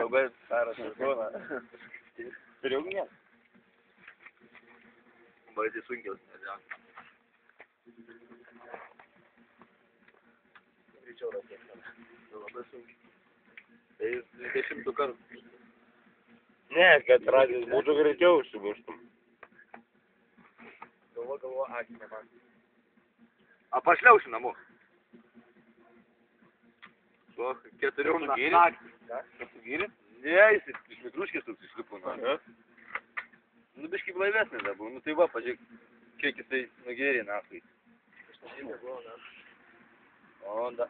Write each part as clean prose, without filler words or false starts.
говорит, старая сезона. Берег нет. Борите сунки, да. Причем раз я дешим дукан. Не, как ради, буду говорить, что будешь там. Голова, а пошля уже на мох. Ох, кетерем на акт. Да? Гири? Не, если ты кружки тут шлепу на. Ну бишки блавят не забыл. Ну ты баба, чеки стоит на гире нахуй. Он да.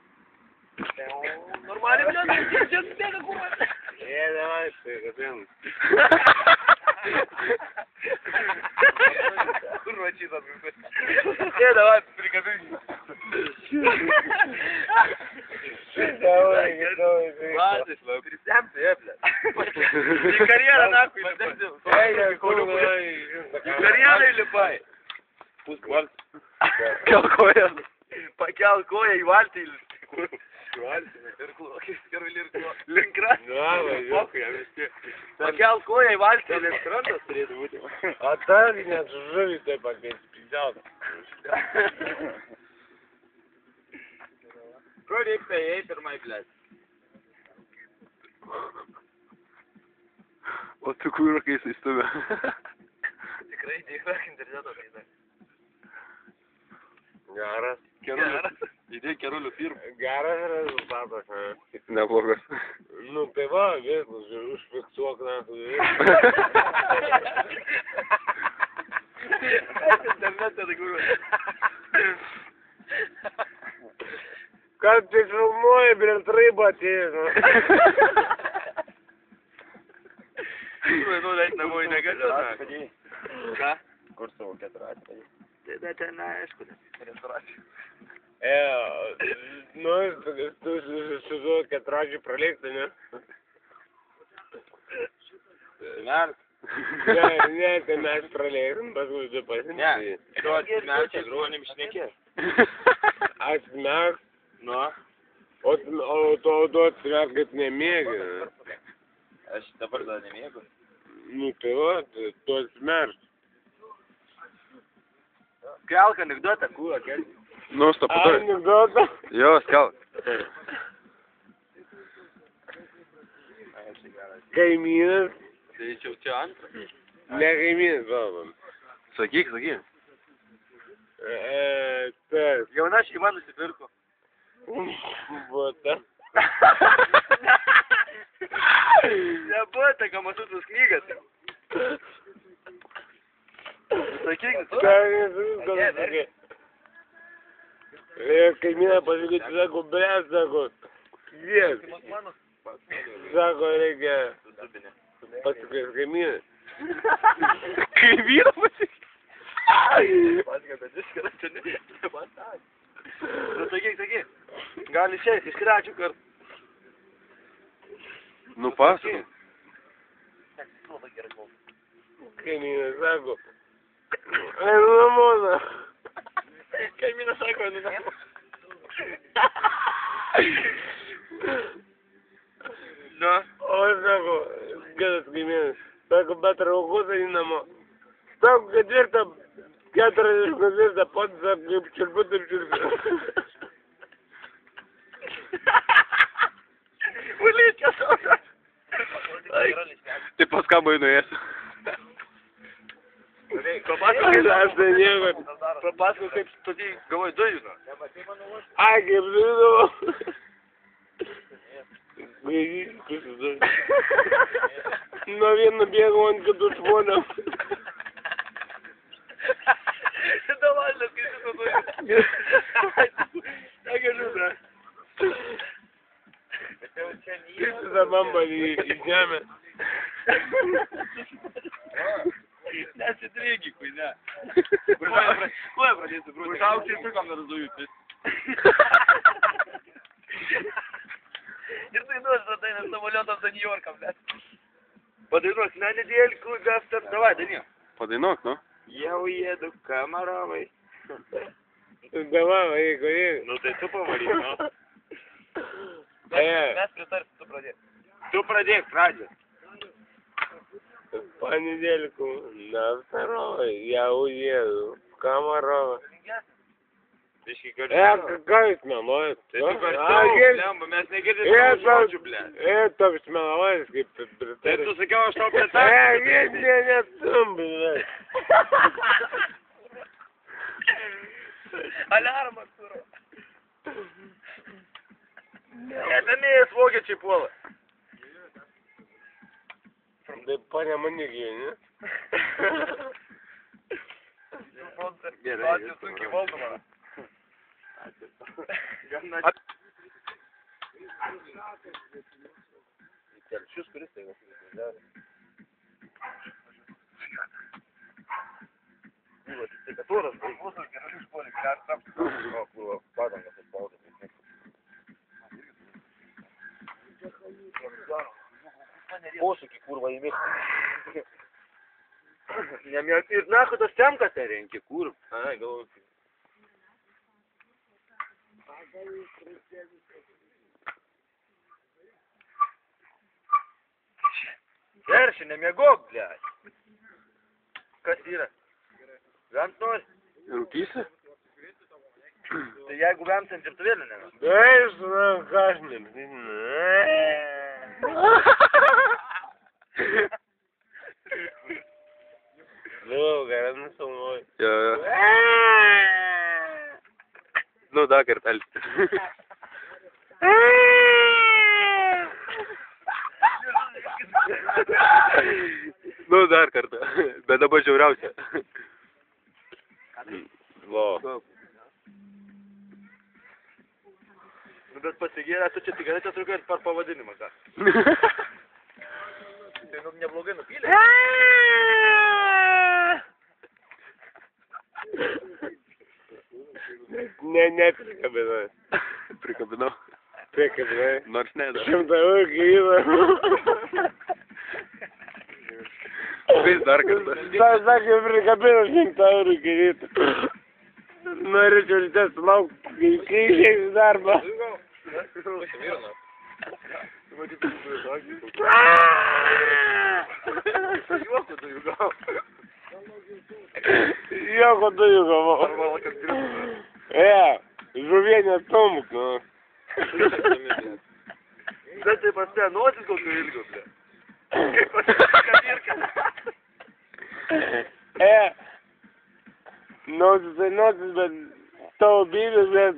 Нормально, блядь, сейчас тебя какого? Давай, ты готовим. Курвачи задвигай. Давай, прикажи. Давай. Ладно, пересям ты, блядь. Не карьера нахуй, не карьера или пай? Пусть вальт. Какое? Какое и вальт или Ленкрат? Да, похуй, я везде. Покял коя и вальт или Ленкрат на среду будем? А так меня живи ты пакет, пиздал. Вроде пейпер, мой, блядь. Вот такую руку есть история. Tikrai tikrai interneto žaidai. Geras. Įdėk kerulių firmų. Geras rezultatas. Neblogas. Nu tai va, viskas, užfiksuok naktį. Internete tai kur. Kad tai filmuoji, blėt, raiba atėjo. Nu, leis namo į negaliu. Ką? Kur savo keturatį? Tai da ten, aišku, restauracija. Nu, tu suzuoji keturatį praleikti, ne? Mes? Ne, tai mes praleisim, paskui tu pasimti. Ne, tu atsimers, čia gruonim šnekės. Atsimers? Nu? O tu atsimers, kad nemėgi. Aš dabar dar nemėgu. Nu tai va, tu atsimers. Skelk anekdotą, kūrą, kėlį. Nu, stoputai. Anekdotą? Jo, skelk. Kaimynas. Tai čia antras. Ne kaimynas, valom. Sakyk. Tas. Jauna šeima nusipirko. Bota. Nebuvo, tai ką matau tos knygas. Sakyk, Sakė. Kaimyną pasakyti, sako, blės, sako, kvies. Sako, reikia pasakyti kaimyną. Kaimyną pasakyti? Pasakė, bet viskas čia nepasakė. Nu, sakyk. Gal išeis, iš trečių kartų. Nu, pasakė. Kaimynas sako, einu namo. Kaimynas sako, einu namo. Nu? O sako, geras kaimynas, sako, bet raugus einu namo. Sako, ketvirtą 40 pats, sako, kaip čiulpiu, taip čiulpiu. Ulyčia sausa. Tai pas ką buvai nuėjęs? Papasakok, kaip stodėjai, galvoju, dujų. Ai, kaip dujų. Gaidys, dujų. Nuo vieno bėgau ant kitų žmonių. Šitą važinę skaičiu su dujų. Negaliu, bra. Kaip tą bambalį į žemę. Nesitrėgi, kuine. Kuo pradėsiu, brūdė? Užaukčiai sukam dar dujų. Ir tai nuošta nes samoliotam za New Yorką, blėt. Padainuok, na nedėlkų, gaftar, davai, dainuok. Padainuok, nu. Jau jėdu kamarovai. Davai, vaiko. Nu tai tu pavaryk, nu. Mes pritarsim, tu pradėk. Tu pradėk pradžią. В понедельку на второй я уеду в Комарова. Какая смелость? Mes negirdime žodžių, ble. Это смелость. Tai tu sakiau, aš tau prie Не, там, блядь. Aliarmas, kuro. Tenėjęs vokiečiai puola. Да парня маньяки, не? Gerai, sunkiai valdoma. Telšius, kuris tai va. Temperatūros, mūsų gerai išpuolė, kurva, padangas atspaudo. Posūkį, kurva, įmėgti. Ir nahu tas temkas tai renki, kur? Ai, galvoju. Verši, nemiegok, blėt. Kas yra? Vemt nori? Rūkysi? Tai jeigu vemsim tirtuvėlį, ne? Дай, каждый. Ну, гораздо со мной. Nu, dar kartelį. Nu, dar kartą. Bet dabar žiauriausia. Во. Nu, bet pasigėrė, tu čia cigaretę trukai per pavadinimą, ką? Tai nu, neblogai nupylė. Не прикабинай. Prikabinau. Прикабинай. Nors ne, dar. 100 eurų gyvą. Vis dar kartą. Sakė, prikabino 100 eurų gyvą. Norėčiau rytės laukti, kai išeis darbą. Joko dujų gavau. Žuvienė tomuk, nu. Bet tai pas ten nosis kokio ilgio, ble. Kaip pasisika dirka. Nosis, bet tavo bybis, bet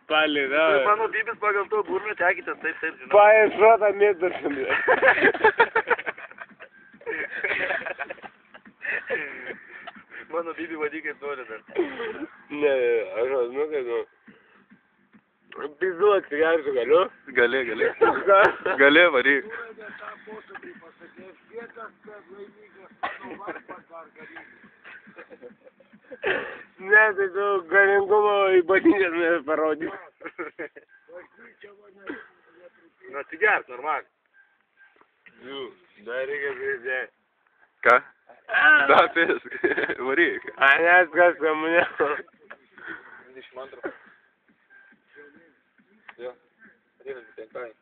palė, da. Tai mano bybis pagal to burmę tekite, taip, žinau. Paėšota mėtarsim, ble. Mano bybį vadyk kaip nori dar. Ne, aš žinau, kad nu. Pizdu atsigersiu, galiu? Gali. Gali, varyk. Ne, tai tu galingumo ypatingas mes parodys. Nu, atsigerk, normaliai. Dar reikia prisidėti. Ką? Da, pisk. Varyk. A, nes kas mane. 22. Jo, 25.